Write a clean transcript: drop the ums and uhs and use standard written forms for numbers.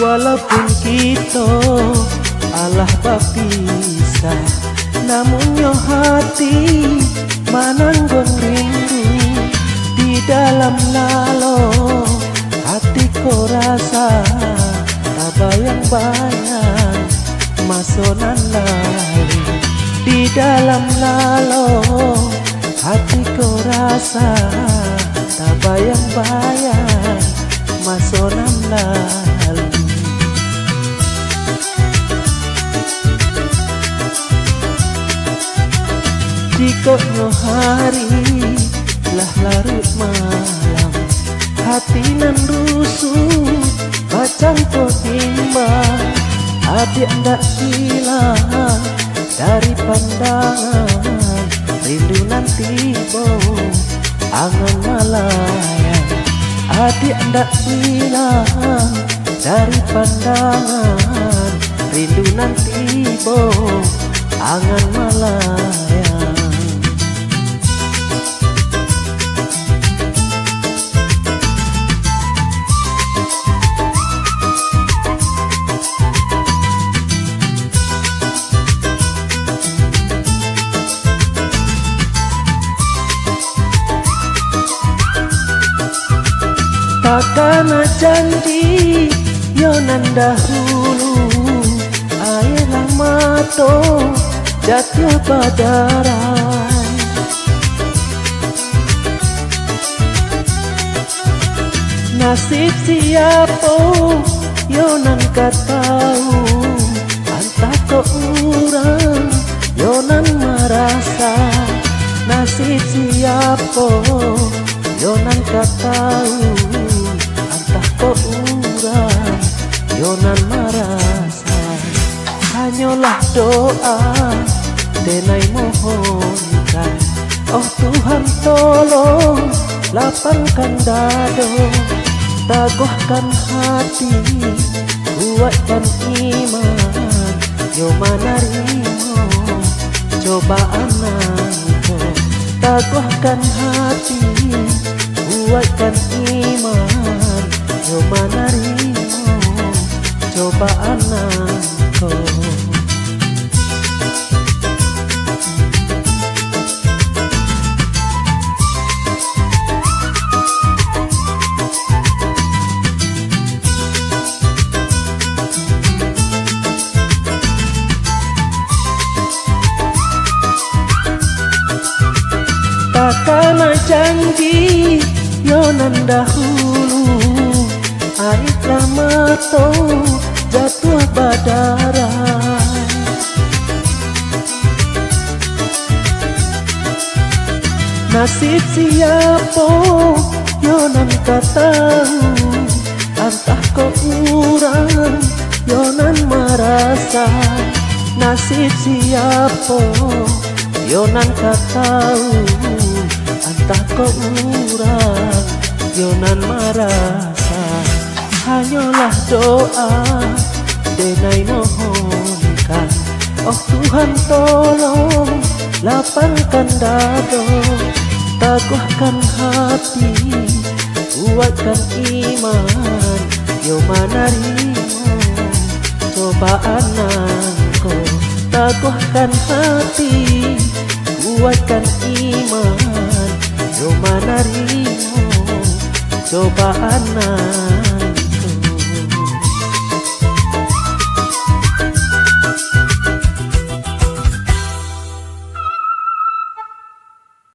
Walaupun kita alah bapisa, namun yo hati mananggon rindu. Di dalam lalo hatiku rasa tak bayang-bayang masonan lalu. Di dalam lalo hatiku rasa tak bayang-bayang masonan lalu. Dikokno hari lah larut malam, hati nan rusuh bacang po timbang. Adik ndak hilang dari pandangan, rindu nanti bau angan malayang. Adik ndak hilang dari pandangan, rindu nanti bau angan malayang. Takkan janji yo nan dahulu, air mato jatuh padaran. Nasib siapa yo nan katau, antah ko urang yo nan merasa. Nasib siapa yo nan katau, urang yonan merasa. Hanyalah doa denai mohonkan, oh Tuhan tolong lapangkan dado, taguhkan hati, kuatkan iman. Yo manarimo cobaan nanti, taguhkan hati, kuatkan iman. Yo manarimo cobaan nanti. Takkan janji yo nan dahulu, air mato jatuh badaran. Nasib siapa yo nan katahu, antah ko urang yo nan merasa. Nasib siapa yo nan katahu, antah ko urang yo nan merasa. Hanyalah doa denai mohonkan, oh Tuhan tolong lapangkan dado, taguhkan hati, kuatkan iman. Yo manarimo cobaan nangko, taguhkan hati, kuatkan iman. Yo manarimo cobaan nangko.